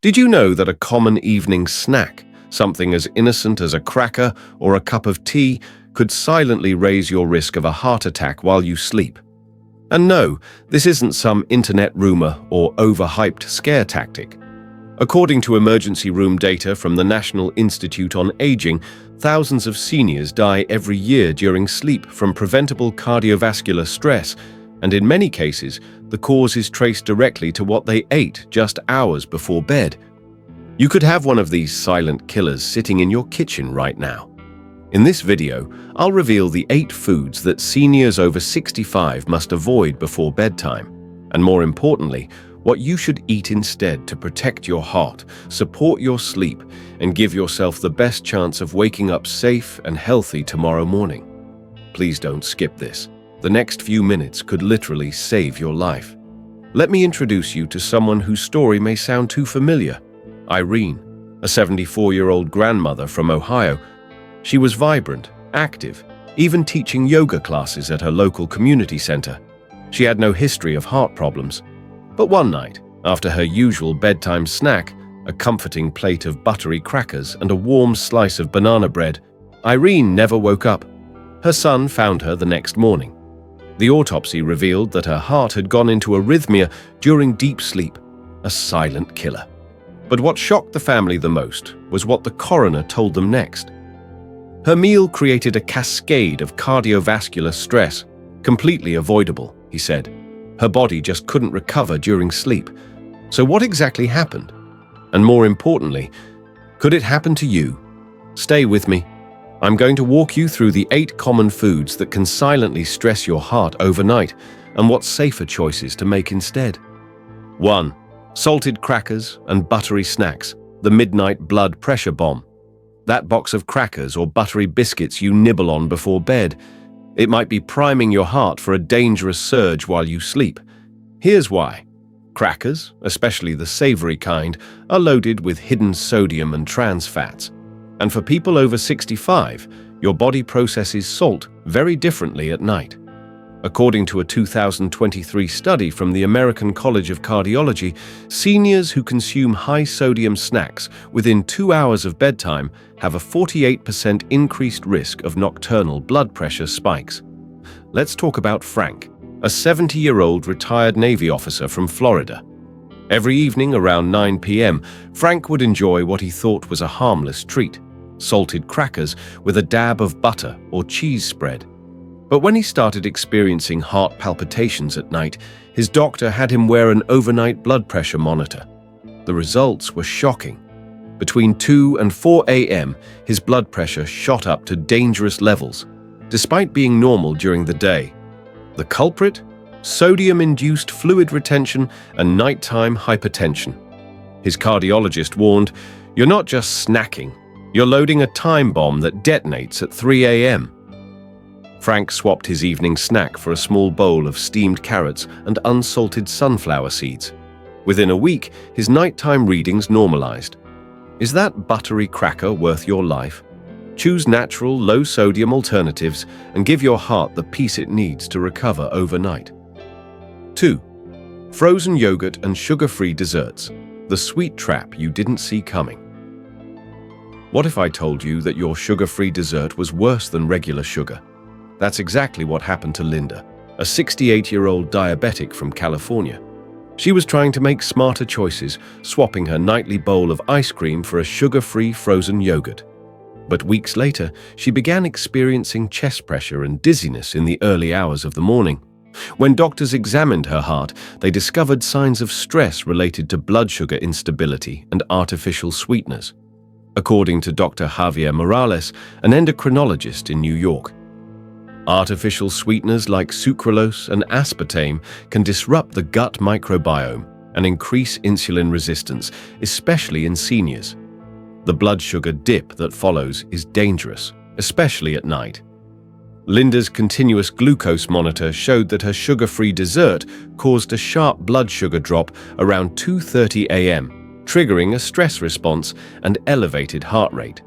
Did you know that a common evening snack, something as innocent as a cracker or a cup of tea, could silently raise your risk of a heart attack while you sleep? And no, this isn't some internet rumor or overhyped scare tactic. According to emergency room data from the National Institute on Aging, thousands of seniors die every year during sleep from preventable cardiovascular stress, and in many cases, the cause is traced directly to what they ate just hours before bed. You could have one of these silent killers sitting in your kitchen right now. In this video, I'll reveal the 8 foods that seniors over 65 must avoid before bedtime, and more importantly, what you should eat instead to protect your heart, support your sleep, and give yourself the best chance of waking up safe and healthy tomorrow morning. Please don't skip this. The next few minutes could literally save your life. Let me introduce you to someone whose story may sound too familiar. Irene, a 74-year-old grandmother from Ohio. She was vibrant, active, even teaching yoga classes at her local community center. She had no history of heart problems. But one night, after her usual bedtime snack, a comforting plate of buttery crackers and a warm slice of banana bread, Irene never woke up. Her son found her the next morning. The autopsy revealed that her heart had gone into arrhythmia during deep sleep, a silent killer. But what shocked the family the most was what the coroner told them next. Her meal created a cascade of cardiovascular stress, completely avoidable, he said. Her body just couldn't recover during sleep. So what exactly happened? And more importantly, could it happen to you? Stay with me. I'm going to walk you through the 8 common foods that can silently stress your heart overnight and what safer choices to make instead. 1. Salted crackers and buttery snacks, the midnight blood pressure bomb. That box of crackers or buttery biscuits you nibble on before bed. It might be priming your heart for a dangerous surge while you sleep. Here's why. Crackers, especially the savory kind, are loaded with hidden sodium and trans fats. And for people over 65, your body processes salt very differently at night. According to a 2023 study from the American College of Cardiology, seniors who consume high-sodium snacks within 2 hours of bedtime have a 48% increased risk of nocturnal blood pressure spikes. Let's talk about Frank, a 70-year-old retired Navy officer from Florida. Every evening around 9 p.m., Frank would enjoy what he thought was a harmless treat, salted crackers with a dab of butter or cheese spread. But when he started experiencing heart palpitations at night, his doctor had him wear an overnight blood pressure monitor. The results were shocking. Between 2 and 4 a.m., his blood pressure shot up to dangerous levels, despite being normal during the day. The culprit? Sodium-induced fluid retention and nighttime hypertension. His cardiologist warned, "You're not just snacking, you're loading a time bomb that detonates at 3 a.m. Frank swapped his evening snack for a small bowl of steamed carrots and unsalted sunflower seeds. Within a week, his nighttime readings normalized. Is that buttery cracker worth your life? Choose natural, low-sodium alternatives and give your heart the peace it needs to recover overnight. 2. Frozen yogurt and sugar-free desserts, the sweet trap you didn't see coming. What if I told you that your sugar-free dessert was worse than regular sugar? That's exactly what happened to Linda, a 68-year-old diabetic from California. She was trying to make smarter choices, swapping her nightly bowl of ice cream for a sugar-free frozen yogurt. But weeks later, she began experiencing chest pressure and dizziness in the early hours of the morning. When doctors examined her heart, they discovered signs of stress related to blood sugar instability and artificial sweeteners. According to Dr. Javier Morales, an endocrinologist in New York, artificial sweeteners like sucralose and aspartame can disrupt the gut microbiome and increase insulin resistance, especially in seniors. The blood sugar dip that follows is dangerous, especially at night. Linda's continuous glucose monitor showed that her sugar-free dessert caused a sharp blood sugar drop around 2:30 a.m., triggering a stress response and elevated heart rate.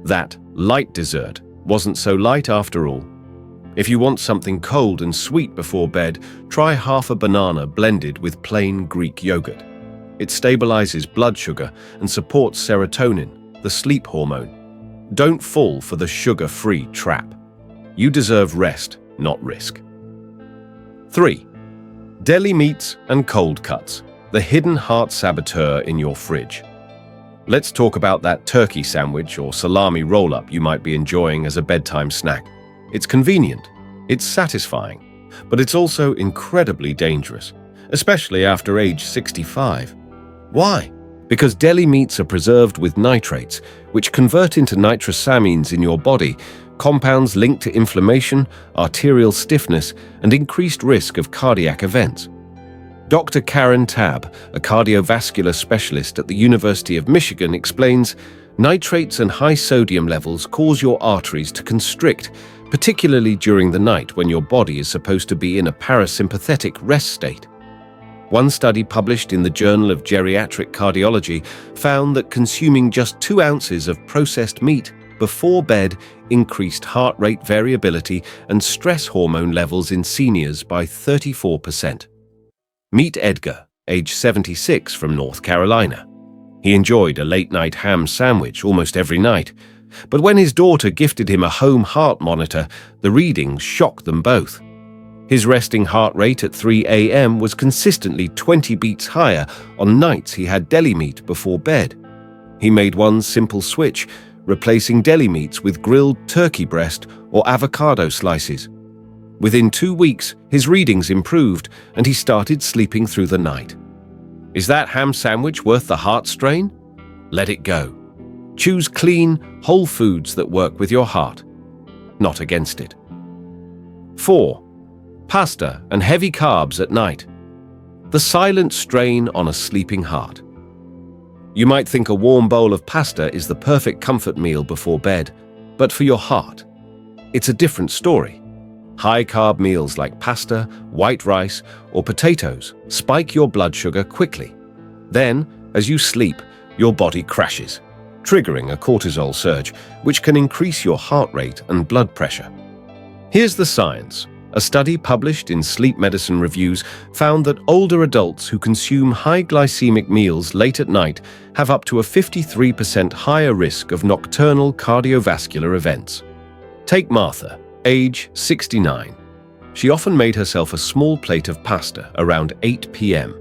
That light dessert wasn't so light after all. If you want something cold and sweet before bed, try half a banana blended with plain Greek yogurt. It stabilizes blood sugar and supports serotonin, the sleep hormone. Don't fall for the sugar-free trap. You deserve rest, not risk. 3. Deli meats and cold cuts, the hidden heart saboteur in your fridge. Let's talk about that turkey sandwich or salami roll-up you might be enjoying as a bedtime snack. It's convenient, it's satisfying, but it's also incredibly dangerous, especially after age 65. Why? Because deli meats are preserved with nitrates, which convert into nitrosamines in your body, compounds linked to inflammation, arterial stiffness, and increased risk of cardiac events. Dr. Karen Tabb, a cardiovascular specialist at the University of Michigan, explains, nitrates and high sodium levels cause your arteries to constrict, particularly during the night when your body is supposed to be in a parasympathetic rest state. One study published in the Journal of Geriatric Cardiology found that consuming just 2 ounces of processed meat before bed increased heart rate variability and stress hormone levels in seniors by 34%. Meet Edgar, age 76, from North Carolina. He enjoyed a late-night ham sandwich almost every night, but when his daughter gifted him a home heart monitor, the readings shocked them both. His resting heart rate at 3 a.m. was consistently 20 beats higher on nights he had deli meat before bed. He made one simple switch, replacing deli meats with grilled turkey breast or avocado slices. Within 2 weeks, his readings improved and he started sleeping through the night. Is that ham sandwich worth the heart strain? Let it go. Choose clean, whole foods that work with your heart, not against it. 4. Pasta and heavy carbs at night. The silent strain on a sleeping heart. You might think a warm bowl of pasta is the perfect comfort meal before bed, but for your heart, it's a different story. High-carb meals like pasta, white rice, or potatoes spike your blood sugar quickly. Then, as you sleep, your body crashes, triggering a cortisol surge, which can increase your heart rate and blood pressure. Here's the science. A study published in Sleep Medicine Reviews found that older adults who consume high glycemic meals late at night have up to a 53% higher risk of nocturnal cardiovascular events. Take Martha, age 69. She often made herself a small plate of pasta around 8 p.m.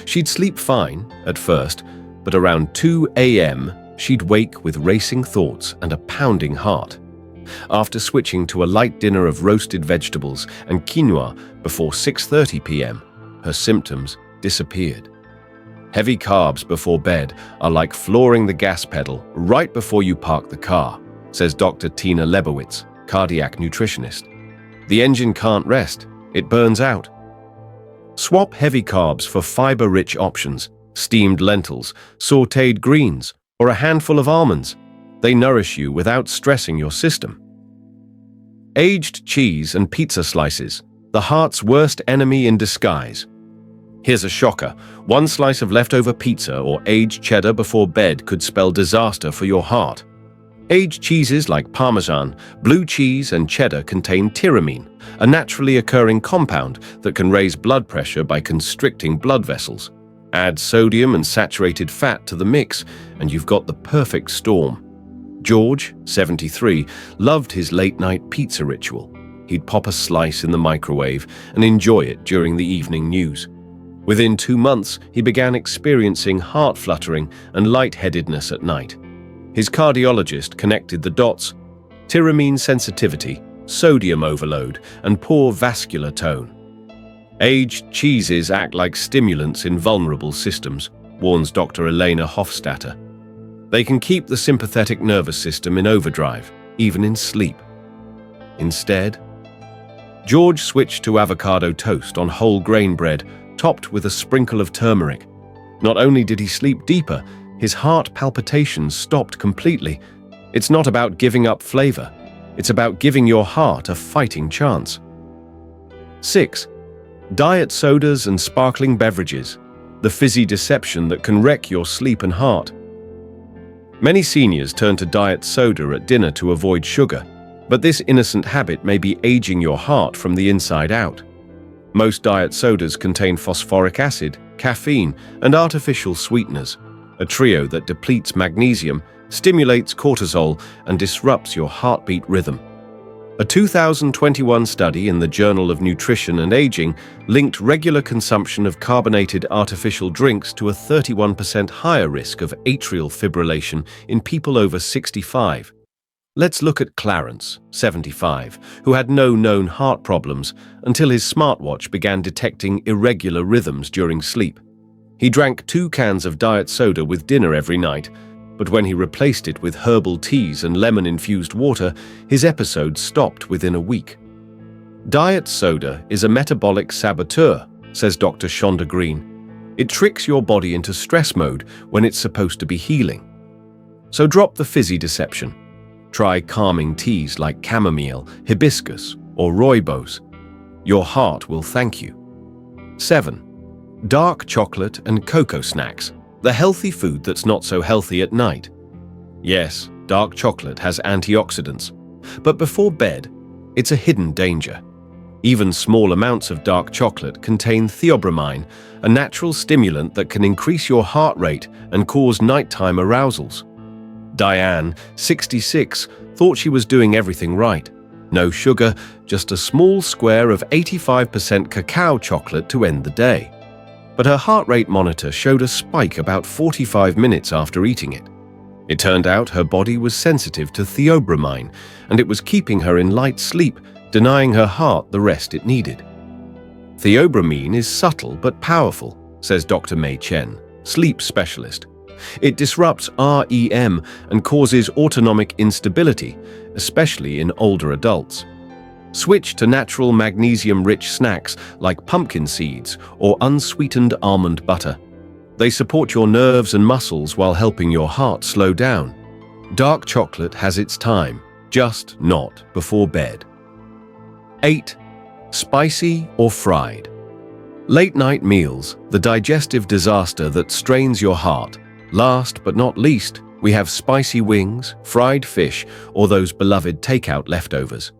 She'd sleep fine at first, but around 2 a.m., she'd wake with racing thoughts and a pounding heart. After switching to a light dinner of roasted vegetables and quinoa before 6:30 p.m., her symptoms disappeared. Heavy carbs before bed are like flooring the gas pedal right before you park the car, says Dr. Tina Lebowitz, cardiac nutritionist. The engine can't rest, it burns out. Swap heavy carbs for fiber-rich options, steamed lentils, sautéed greens, or a handful of almonds. They nourish you without stressing your system. Aged cheese and pizza slices, the heart's worst enemy in disguise. Here's a shocker. 1 slice of leftover pizza or aged cheddar before bed could spell disaster for your heart. Aged cheeses like Parmesan, blue cheese, and cheddar contain tyramine, a naturally occurring compound that can raise blood pressure by constricting blood vessels. Add sodium and saturated fat to the mix, and you've got the perfect storm. George, 73, loved his late-night pizza ritual. He'd pop a slice in the microwave and enjoy it during the evening news. Within 2 months, he began experiencing heart fluttering and lightheadedness at night. His cardiologist connected the dots: tyramine sensitivity, sodium overload, and poor vascular tone. Aged cheeses act like stimulants in vulnerable systems, warns Dr. Elena Hofstadter. They can keep the sympathetic nervous system in overdrive, even in sleep. Instead, George switched to avocado toast on whole grain bread, topped with a sprinkle of turmeric. Not only did he sleep deeper, his heart palpitations stopped completely. It's not about giving up flavor. It's about giving your heart a fighting chance. 6. Diet sodas and sparkling beverages, the fizzy deception that can wreck your sleep and heart. Many seniors turn to diet soda at dinner to avoid sugar, but this innocent habit may be aging your heart from the inside out. Most diet sodas contain phosphoric acid, caffeine, and artificial sweeteners, a trio that depletes magnesium, stimulates cortisol, and disrupts your heartbeat rhythm. A 2021 study in the Journal of Nutrition and Aging linked regular consumption of carbonated artificial drinks to a 31% higher risk of atrial fibrillation in people over 65. Let's look at Clarence, 75, who had no known heart problems until his smartwatch began detecting irregular rhythms during sleep. He drank 2 cans of diet soda with dinner every night, but when he replaced it with herbal teas and lemon-infused water, his episodes stopped within a week. Diet soda is a metabolic saboteur, says Dr. Shonda Green. It tricks your body into stress mode when it's supposed to be healing. So drop the fizzy deception. Try calming teas like chamomile, hibiscus, or rooibos. Your heart will thank you. 7. Dark chocolate and cocoa snacks. The healthy food that's not so healthy at night. Yes, dark chocolate has antioxidants, but before bed, it's a hidden danger. Even small amounts of dark chocolate contain theobromine, a natural stimulant that can increase your heart rate and cause nighttime arousals. Diane, 66, thought she was doing everything right. No sugar, just a small square of 85% cacao chocolate to end the day. But her heart rate monitor showed a spike about 45 minutes after eating it. It turned out her body was sensitive to theobromine, and it was keeping her in light sleep, denying her heart the rest it needed. Theobromine is subtle but powerful, says Dr. Mei Chen, sleep specialist. It disrupts REM and causes autonomic instability, especially in older adults. Switch to natural magnesium-rich snacks like pumpkin seeds or unsweetened almond butter. They support your nerves and muscles while helping your heart slow down. Dark chocolate has its time, just not before bed. 8. Spicy or fried. Late-night meals, the digestive disaster that strains your heart. Last but not least, we have spicy wings, fried fish, or those beloved takeout leftovers.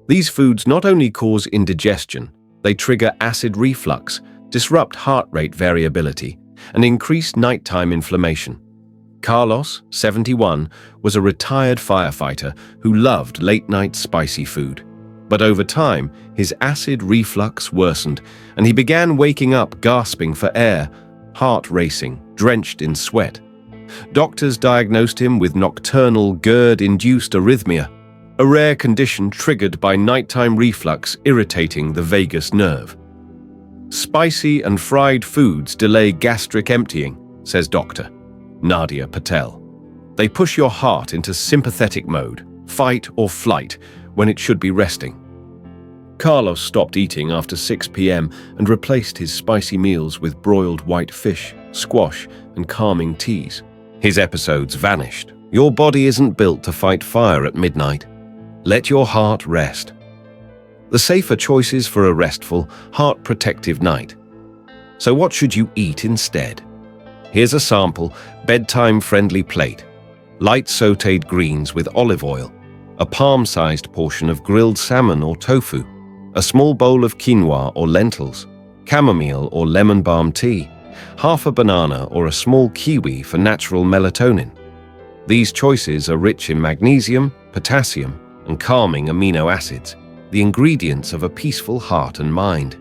These foods not only cause indigestion, they trigger acid reflux, disrupt heart rate variability, and increase nighttime inflammation. Carlos, 71, was a retired firefighter who loved late-night spicy food. But over time, his acid reflux worsened, and he began waking up gasping for air, heart racing, drenched in sweat. Doctors diagnosed him with nocturnal GERD-induced arrhythmia, a rare condition triggered by nighttime reflux irritating the vagus nerve. Spicy and fried foods delay gastric emptying, says Dr. Nadia Patel. They push your heart into sympathetic mode, fight or flight, when it should be resting. Carlos stopped eating after 6 p.m. and replaced his spicy meals with broiled white fish, squash, and calming teas. His episodes vanished. Your body isn't built to fight fire at midnight. Let your heart rest. The safer choices for a restful, heart-protective night. So what should you eat instead? Here's a sample, bedtime-friendly plate. Light sautéed greens with olive oil, a palm-sized portion of grilled salmon or tofu, a small bowl of quinoa or lentils, chamomile or lemon balm tea, half a banana or a small kiwi for natural melatonin. These choices are rich in magnesium, potassium, and calming amino acids, the ingredients of a peaceful heart and mind.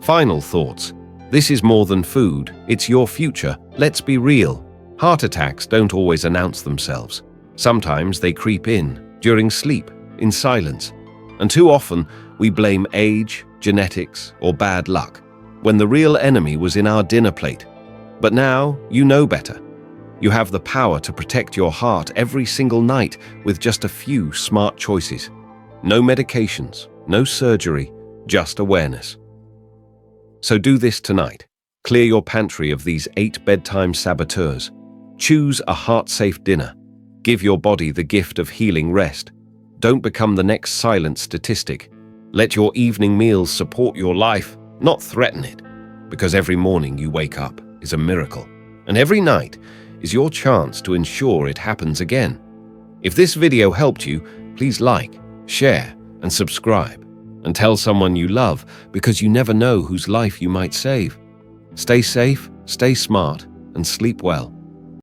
Final thoughts. This is more than food, it's your future. Let's be real. Heart attacks don't always announce themselves. Sometimes they creep in, during sleep, in silence. And too often, we blame age, genetics, or bad luck, when the real enemy was in our dinner plate. But now, you know better. You have the power to protect your heart every single night with just a few smart choices. No medications, no surgery, just awareness. So do this tonight. Clear your pantry of these 8 bedtime saboteurs. Choose a heart-safe dinner. Give your body the gift of healing rest. Don't become the next silent statistic. Let your evening meals support your life, not threaten it. Because every morning you wake up is a miracle. And every night is your chance to ensure it happens again. If this video helped you, please like, share, and subscribe. and tell someone you love, because you never know whose life you might save. Stay safe, stay smart, and sleep well.